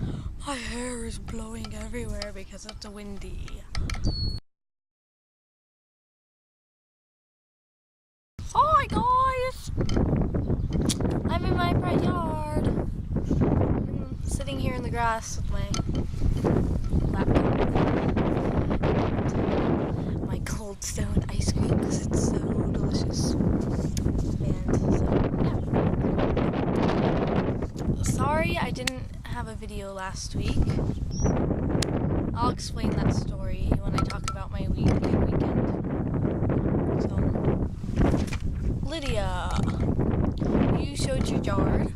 My hair is blowing everywhere because it's windy. Hi guys! I'm in my front yard. I'm sitting here in the grass with my laptop. My Cold Stone ice cream because it's so delicious. And so, yeah. Sorry I didn't have a video last week. I'll explain that story when I talk about my weekend. So, Lydia, you showed your yard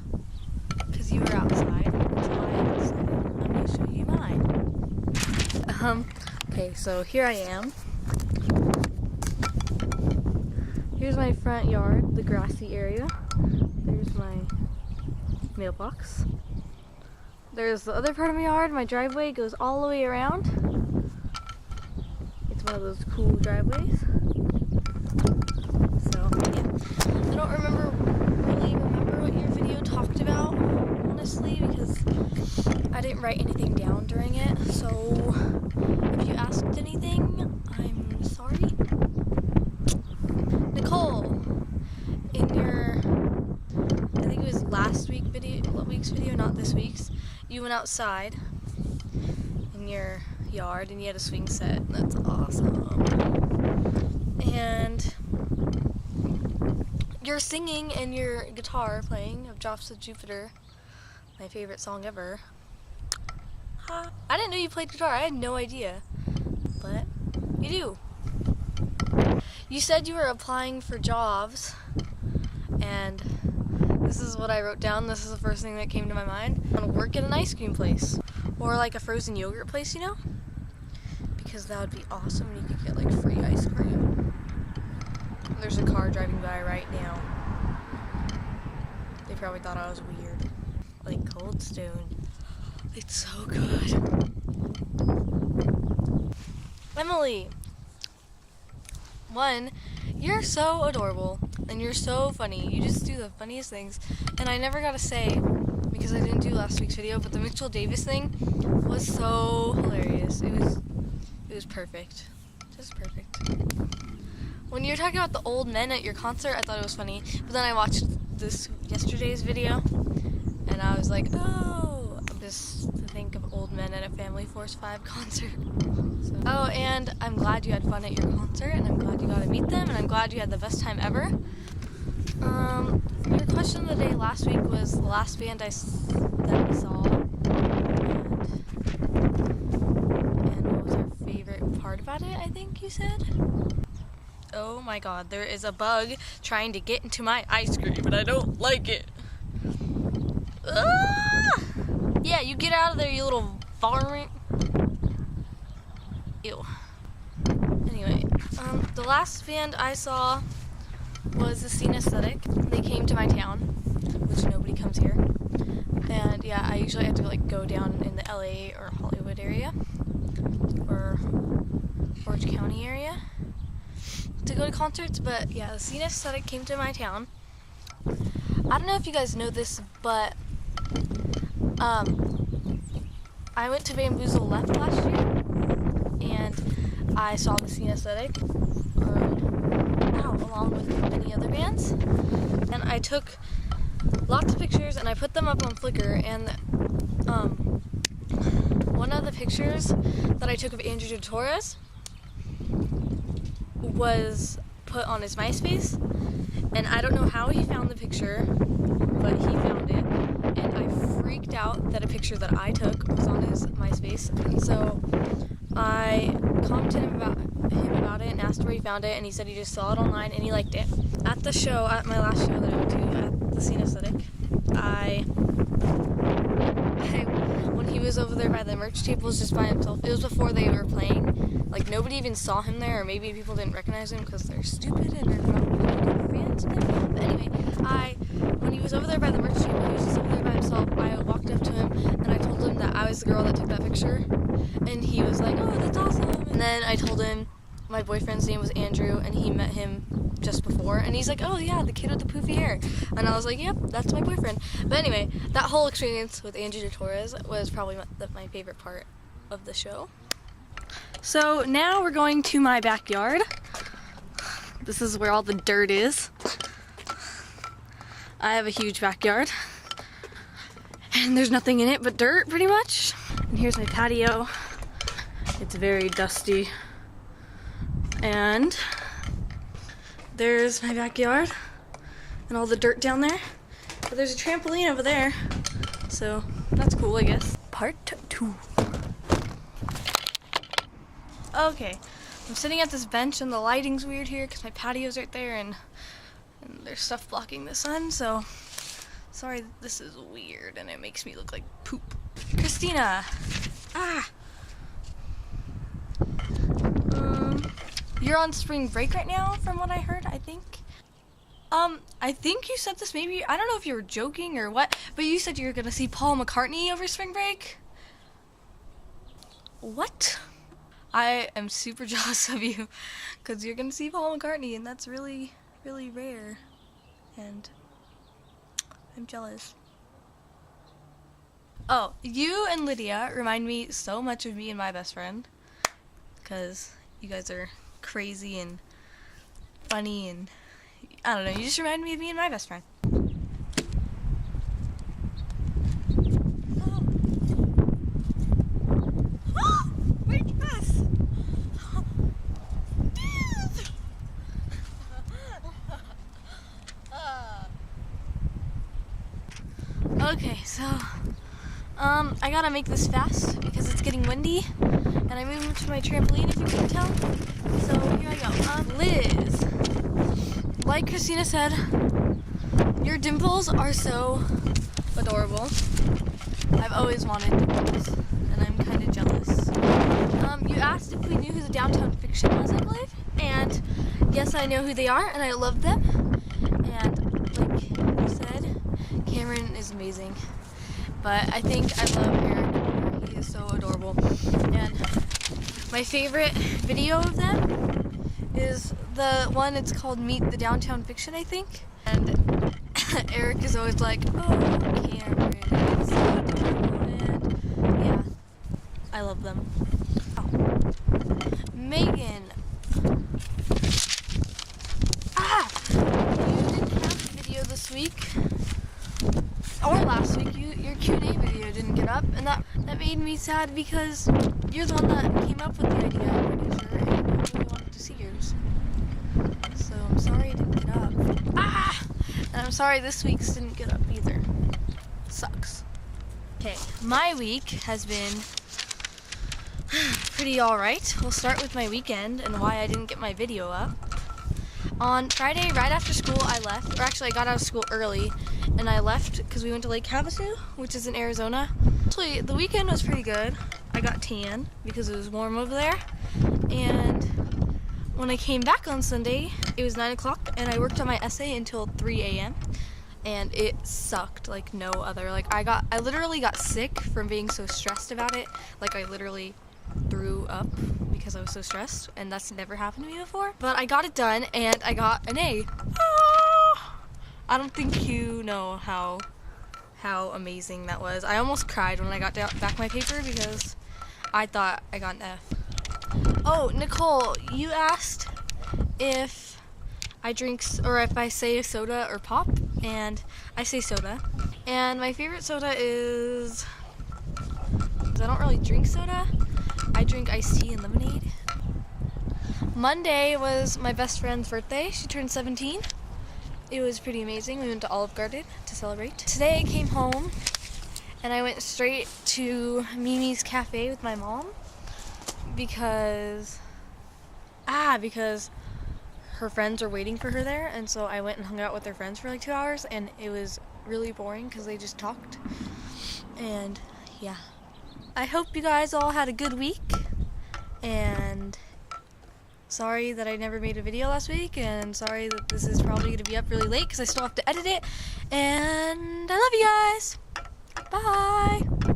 because you were outside. So I decided I'm going to show you mine. Okay, so here I am. Here's my front yard, the grassy area. There's my mailbox. There's the other part of my yard. My driveway goes all the way around. It's one of those cool driveways. So, yeah. I don't really remember what your video talked about, honestly, because I didn't write anything down during it. So, if you asked anything, I'm sorry. Nicole, in your, I think it was last week's video, not this week's, you went outside in your yard and you had a swing set. That's awesome. And you're singing and your guitar playing of Drops of Jupiter, my favorite song ever. I didn't know you played guitar. I had no idea. But you do. You said you were applying for jobs, and this is what I wrote down. This is the first thing that came to my mind. I want to work at an ice cream place, or like a frozen yogurt place, you know? Because that would be awesome. You could get like free ice cream. There's a car driving by right now. They probably thought I was weird. Like Cold Stone. It's so good. Emily. One, you're so adorable and you're so funny. You just do the funniest things. And I never got to say, because I didn't do last week's video, but the Mitchell Davis thing was so hilarious. It was perfect. Just perfect. When you were talking about the old men at your concert, I thought it was funny. But then I watched yesterday's video and I was like, oh, just to think of old men at a Family Force 5 concert. So. Oh, and I'm glad you had fun at your concert, and I'm glad you got to meet them, and I'm glad you had the best time ever. Your question of the day last week was the last band that we saw, and what was our favorite part about it, I think you said? Oh my god, there is a bug trying to get into my ice cream, and I don't like it. Ah! Yeah, you get out of there, you little varmint. Ew. Anyway, the last band I saw was the Scene Aesthetic. They came to my town, which nobody comes here. And yeah, I usually have to like go down in the LA or Hollywood area or Orange County area to go to concerts, but yeah, the Scene Aesthetic came to my town. I don't know if you guys know this, but I went to Bamboozle Left last year, and I saw the Scene Aesthetic along with many other bands, and I took lots of pictures and I put them up on Flickr, and one of the pictures that I took of Andrew Torres was put on his MySpace, and I don't know how he found the picture, but he found it, and I freaked out that a picture that I took was on his MySpace, and so I commented him about it and asked where he found it, and he said he just saw it online and he liked it. At the show, at my last show that I went to at the Scene Aesthetic, when he was over there by the merch tables just by himself, it was before they were playing, like nobody even saw him there, or maybe people didn't recognize him because they're stupid and they're not fans of him. But anyway, when he was over there by the merch table, he was just over there by himself, I walked up to him and I told him that I was the girl that took that picture, and he was like, oh, that's awesome. And then I told him my boyfriend's name was Andrew, and he met him just before, and he's like, oh yeah, the kid with the poofy hair, and I was like, yep, that's my boyfriend. But anyway, that whole experience with Andrew Torres was probably my favorite part of the show. So now we're going to my backyard. This is where all the dirt is. I have a huge backyard, and there's nothing in it but dirt, pretty much. And here's my patio. It's very dusty. And there's my backyard and all the dirt down there. But there's a trampoline over there, so that's cool, I guess. Part 2. Okay, I'm sitting at this bench and the lighting's weird here because my patio's right there and there's stuff blocking the sun, so sorry that this is weird and it makes me look like poop. Christina! Ah! You're on spring break right now, from what I heard, I think. I think you said this maybe, I don't know if you were joking or what, but you said you were gonna see Paul McCartney over spring break? What? I am super jealous of you, because you're gonna see Paul McCartney, and that's really, really rare, and I'm jealous. Oh, you and Lydia remind me so much of me and my best friend, because you guys are crazy and funny, and I don't know, you just remind me of me and my best friend. Okay, so I gotta make this fast because it's getting windy, and I moved to my trampoline, if you can tell. So here I go. Liz, like Christina said, your dimples are so adorable. I've always wanted dimples, and I'm kind of jealous. You asked if we knew who the Downtown Fiction was, I believe, and yes, I know who they are, and I love them. And like you said, Cameron is amazing, but I think I love Eric. He is so adorable. And my favorite video of them is the one, it's called Meet the Downtown Fiction, I think. And Eric is always like, oh, Cameron, it's so adorable. And yeah, I love them. Oh. Megan. Ah! You didn't have a video this week. Or last week, your Q&A video didn't get up, and that made me sad because you're the one that came up with the idea, I'm pretty sure, and I really wanted to see yours. So I'm sorry it didn't get up. Ah! And I'm sorry this week's didn't get up either. Sucks. Okay, my week has been pretty alright. We'll start with my weekend and why I didn't get my video up. On Friday, right after school, I left, or actually I got out of school early, and I left because we went to Lake Havasu, which is in Arizona. Actually, the weekend was pretty good. I got tan because it was warm over there, and when I came back on Sunday, it was 9 o'clock, and I worked on my essay until 3 a.m., and it sucked like no other. Like, I literally got sick from being so stressed about it. Like, I literally threw up because I was so stressed, and that's never happened to me before. But I got it done, and I got an A. Ah! I don't think you know how amazing that was. I almost cried when I got back my paper because I thought I got an F. Oh, Nicole, you asked if I drink, or if I say soda or pop, and I say soda. And my favorite soda is, I don't really drink soda. I drink iced tea and lemonade. Monday was my best friend's birthday. She turned 17. It was pretty amazing. We went to Olive Garden to celebrate. Today I came home and I went straight to Mimi's Cafe with my mom because her friends were waiting for her there, and so I went and hung out with their friends for like 2 hours, and it was really boring because they just talked. And yeah. I hope you guys all had a good week, and sorry that I never made a video last week, and sorry that this is probably going to be up really late because I still have to edit it, and I love you guys. Bye.